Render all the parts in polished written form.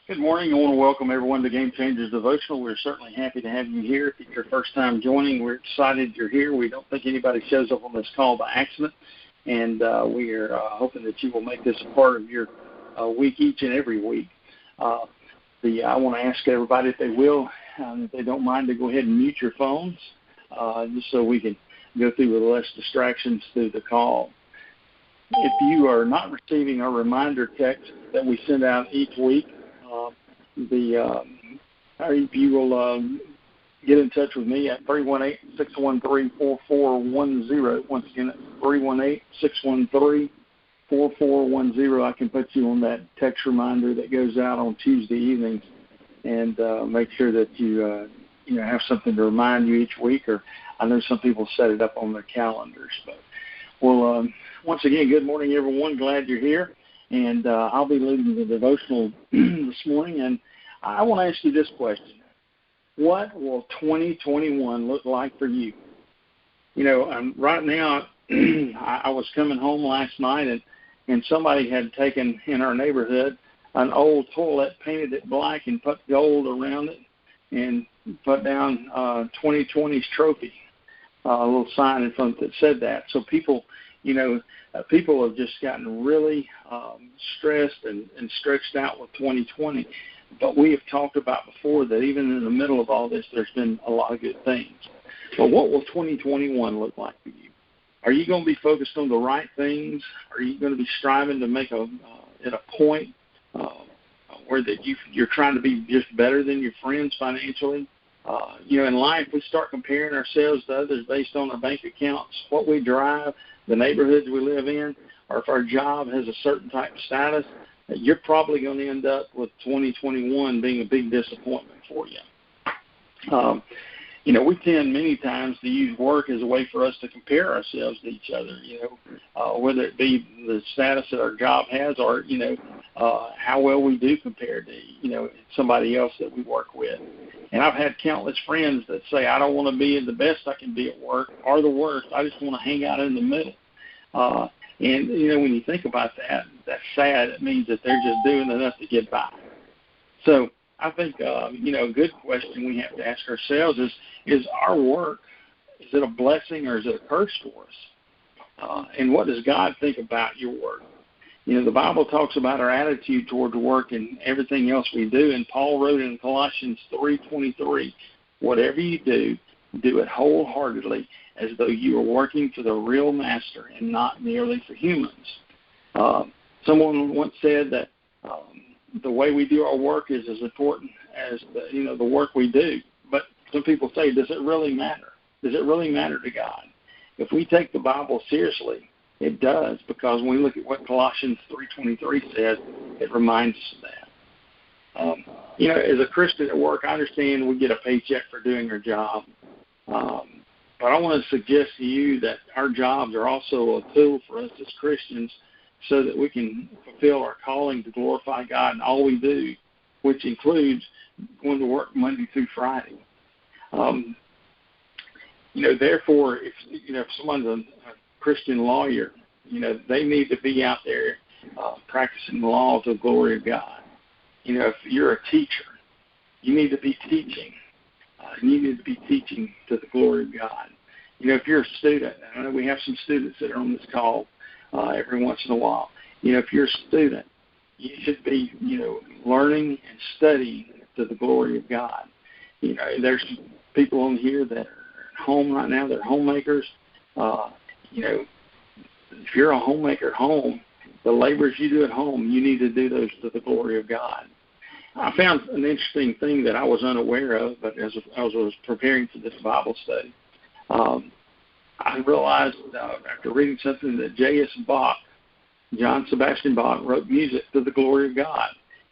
Good morning. I want to welcome everyone to Game Changers Devotional. We're certainly happy to have you here. If it's your first time joining, we're excited you're here. We don't think anybody shows up on this call by accident, and we are hoping that you will make this a part of your week each and every week. I want to ask everybody, if they will, if they don't mind, to go ahead and mute your phones, just so we can go through with less distractions through the call. If you are not receiving our reminder text that we send out each week, if you will get in touch with me at 318-613-4410. Once again, that's 318-613-4410. I can put you on that text reminder that goes out on Tuesday evenings, and make sure that you have something to remind you each week. Or I know some people set it up on their calendars. But once again, good morning, everyone. Glad you're here. And I'll be leading the devotional this morning, and I want to ask you this question. What will 2021 look like for you? Right now, I was coming home last night, and somebody had taken, in our neighborhood, an old toilet, painted it black, and put gold around it, and put down 2020's trophy, a little sign in front that said that. So people have just gotten really stressed and stretched out with 2020. But we have talked about before that even in the middle of all this, there's been a lot of good things. But what will 2021 look like for you? Are you going to be focused on the right things? Are you going to be striving to make it a point where that you're trying to be just better than your friends financially? In life, we start comparing ourselves to others based on our bank accounts, what we drive, the neighborhoods we live in, or if our job has a certain type of status. You're probably going to end up with 2021 being a big disappointment for you. We tend many times to use work as a way for us to compare ourselves to each other, whether it be the status that our job has or, how well we do compared to, somebody else that we work with. And I've had countless friends that say, I don't want to be the best I can be at work or the worst. I just want to hang out in the middle. And, when you think about that, that's sad. It means that they're just doing enough to get by. So I think, a good question we have to ask ourselves is our work, is it a blessing or is it a curse for us? And what does God think about your work? The Bible talks about our attitude toward work and everything else we do. And Paul wrote in Colossians 3:23, whatever you do, do it wholeheartedly as though you are working for the real master and not merely for humans. Someone once said that the way we do our work is as important as the work we do. But some people say, does it really matter? Does it really matter to God? If we take the Bible seriously, it does, because when we look at what Colossians 3:23 says, it reminds us of that. As a Christian at work, I understand we get a paycheck for doing our job. But I want to suggest to you that our jobs are also a tool for us as Christians so that we can fulfill our calling to glorify God in all we do, which includes going to work Monday through Friday. Therefore, if someone's a Christian lawyer, they need to be out there practicing the law to the glory of God. If you're a teacher, you need to be teaching. You need to be teaching to the glory of God. If you're a student, I know we have some students that are on this call every once in a while. If you're a student, you should be, learning and studying to the glory of God. There's people on here that are at home right now. They're homemakers. If you're a homemaker at home, the labors you do at home, you need to do those to the glory of God. I found an interesting thing that I was unaware of, but as I was preparing for this Bible study, I realized after reading something that J.S. Bach, John Sebastian Bach, wrote music to the glory of God.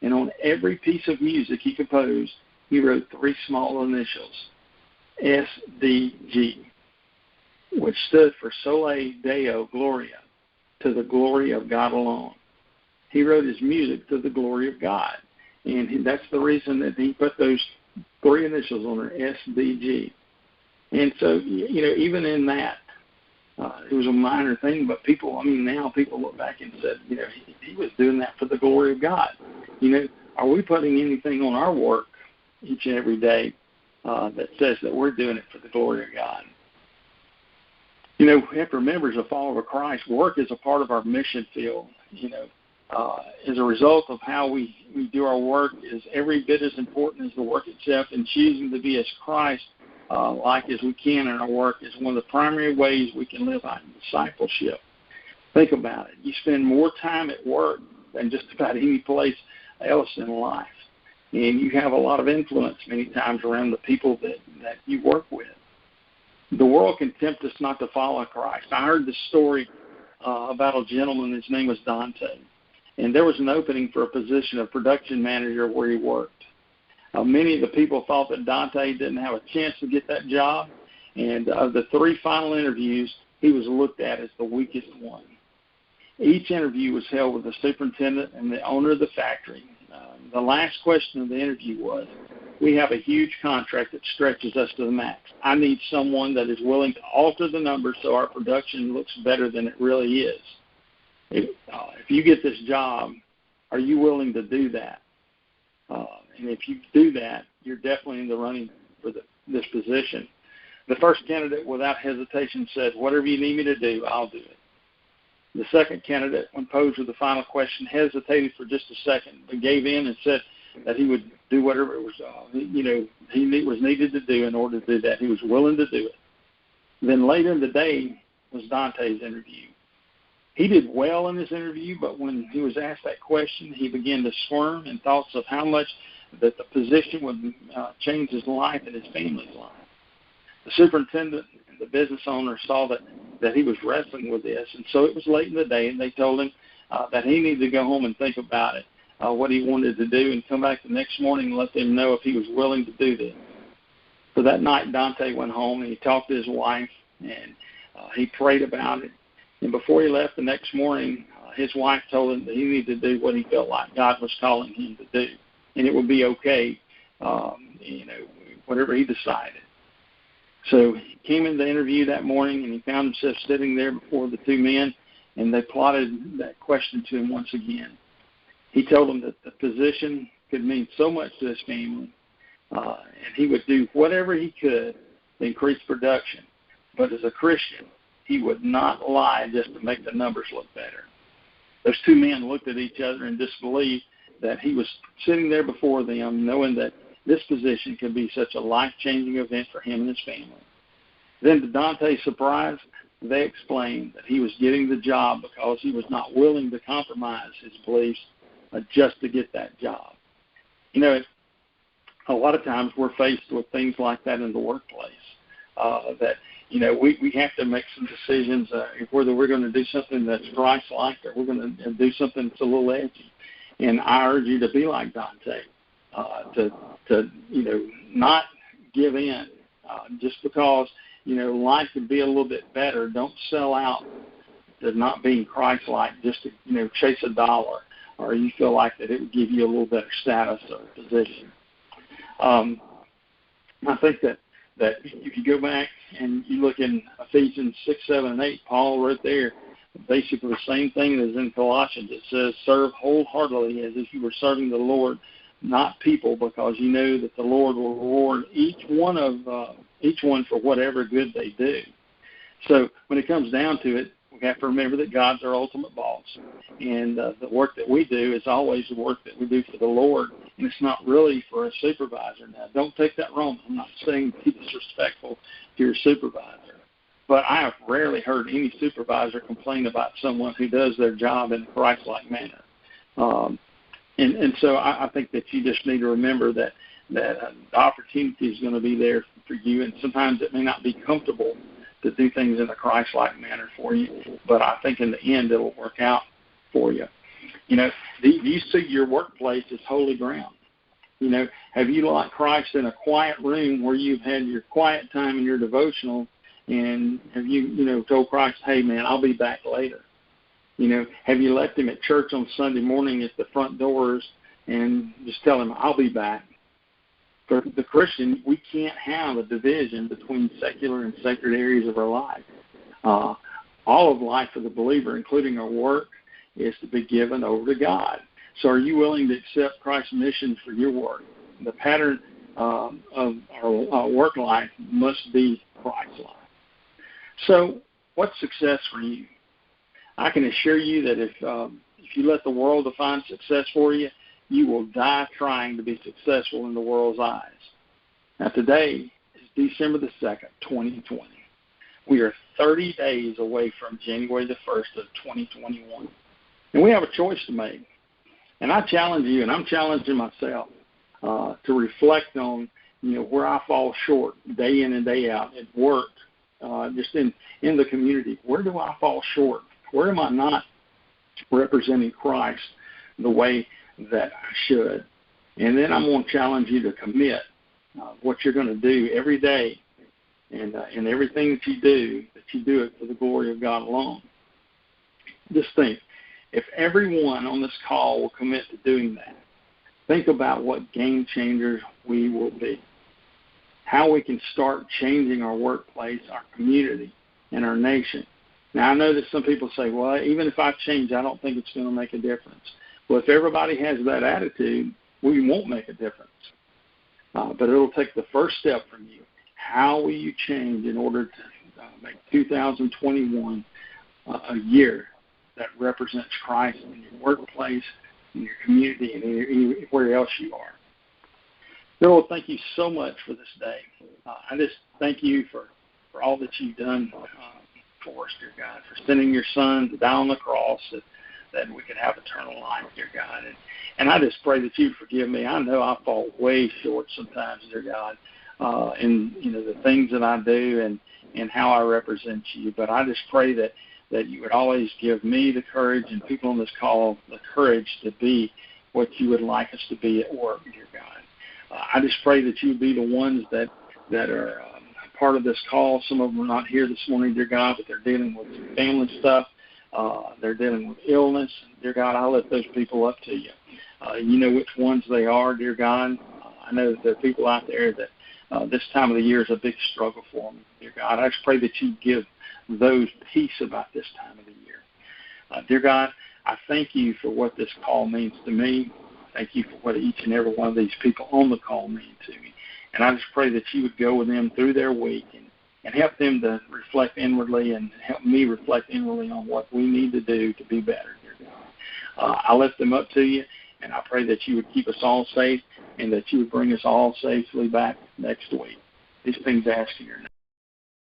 And on every piece of music he composed, he wrote three small initials, SDG, which stood for Sole Deo Gloria, to the glory of God alone. He wrote his music to the glory of God. And that's the reason that he put those three initials on there, SDG. And so, even in that, it was a minor thing, but now people look back and said, he was doing that for the glory of God. Are we putting anything on our work each and every day that says that we're doing it for the glory of God? We have to remember, as a follower of Christ, work is a part of our mission field. As a result of how we do our work is every bit as important as the work itself, and choosing to be as Christ-like as we can in our work is one of the primary ways we can live out discipleship. Think about it. You spend more time at work than just about any place else in life. And you have a lot of influence many times around the people that you work with. The world can tempt us not to follow Christ. I heard this story about a gentleman. His name was Dante. And there was an opening for a position of production manager where he worked. Many of the people thought that Dante didn't have a chance to get that job. And of the 3 final interviews, he was looked at as the weakest one. Each interview was held with the superintendent and the owner of the factory. The last question of the interview was, we have a huge contract that stretches us to the max. I need someone that is willing to alter the numbers so our production looks better than it really is. If you get this job, are you willing to do that? And if you do that, you're definitely in the running for this position. The first candidate, without hesitation, said, whatever you need me to do, I'll do it. The second candidate, when posed with the final question, hesitated for just a second, but gave in and said that he would do whatever it was, he was needed to do in order to do that. He was willing to do it. Then later in the day was Dante's interview. He did well in his interview, but when he was asked that question, he began to squirm in thoughts of how much that the position would change his life and his family's life. The superintendent and the business owner saw that he was wrestling with this, and so it was late in the day, and they told him that he needed to go home and think about it, what he wanted to do, and come back the next morning and let them know if he was willing to do this. So that night, Dante went home, and he talked to his wife, and he prayed about it. And before he left the next morning, his wife told him that he needed to do what he felt like God was calling him to do, and it would be okay, whatever he decided. So he came in the interview that morning, and he found himself sitting there before the 2 men, and they plotted that question to him once again. He told them that the position could mean so much to his family, and he would do whatever he could to increase production. But as a Christian, he would not lie just to make the numbers look better. Those 2 men looked at each other in disbelief that he was sitting there before them, knowing that this position could be such a life-changing event for him and his family. Then, to Dante's surprise, they explained that he was getting the job because he was not willing to compromise his beliefs just to get that job. A lot of times we're faced with things like that in the workplace, that we have to make some decisions whether we're going to do something that's Christ-like or we're going to do something that's a little edgy. And I urge you to be like Dante, to not give in just because life could be a little bit better. Don't sell out to not being Christ-like just to chase a dollar, or you feel like that it would give you a little better status or position. I think that if you go back and you look in Ephesians 6, 7, and 8, Paul wrote there basically the same thing as in Colossians. It says, serve wholeheartedly as if you were serving the Lord, not people, because you know that the Lord will reward each one for whatever good they do. So when it comes down to it, we have to remember that God's our ultimate boss, and the work that we do is always the work that we do for the Lord, and it's not really for a supervisor. Now, don't take that wrong. I'm not saying be disrespectful to your supervisor, but I have rarely heard any supervisor complain about someone who does their job in a Christ-like manner. And so I think that you just need to remember that the opportunity is going to be there for you, and sometimes it may not be comfortable to do things in a Christ-like manner for you, but I think in the end it'll work out for you. Do you see your workplace as holy ground? Have you, like Christ, in a quiet room where you've had your quiet time in your devotional, and have you, told Christ, hey, man, I'll be back later? Have you left him at church on Sunday morning at the front doors and just tell him, I'll be back? For the Christian, we can't have a division between secular and sacred areas of our life. All of life for the believer, including our work, is to be given over to God. So are you willing to accept Christ's mission for your work? The pattern of our work life must be Christ-like. So what's success for you? I can assure you that if you let the world define success for you, you will die trying to be successful in the world's eyes. Now today is December the 2nd, 2020. We are 30 days away from January the 1st of 2021. And we have a choice to make. And I challenge you, and I'm challenging myself, to reflect on, where I fall short day in and day out at work, just in the community. Where do I fall short? Where am I not representing Christ the way that I should? And then I'm going to challenge you to commit what you're going to do every day, and everything that you do it for the glory of God alone. Just think, if everyone on this call will commit to doing that, think about what game changers we will be. How we can start changing our workplace, our community, and our nation. Now, I know that some people say, well, even if I change, I don't think it's going to make a difference. Well, if everybody has that attitude, we won't make a difference. But it'll take the first step from you. How will you change in order to make 2021 a year that represents Christ in your workplace, in your community, and anywhere else you are? Dear Lord, thank you so much for this day. I just thank you for all that you've done for us, dear God, for sending your Son to die on the cross that we could have eternal life, dear God. And I just pray that you forgive me. I know I fall way short sometimes, dear God, in the things that I do and how I represent you. But I just pray that you would always give me the courage and people on this call the courage to be what you would like us to be at work, dear God. I just pray that you would be the ones that are part of this call. Some of them are not here this morning, dear God, but they're dealing with family stuff. They're dealing with illness. Dear God, I lift those people up to you. You know which ones they are, dear God. I know that there are people out there that this time of the year is a big struggle for them, dear God. I just pray that you give those peace about this time of the year. Dear God, I thank you for what this call means to me. Thank you for what each and every one of these people on the call mean to me. And I just pray that you would go with them through their week and help them to reflect inwardly and help me reflect inwardly on what we need to do to be better, dear God. I lift them up to you, and I pray that you would keep us all safe and that you would bring us all safely back next week. These things I ask in your name.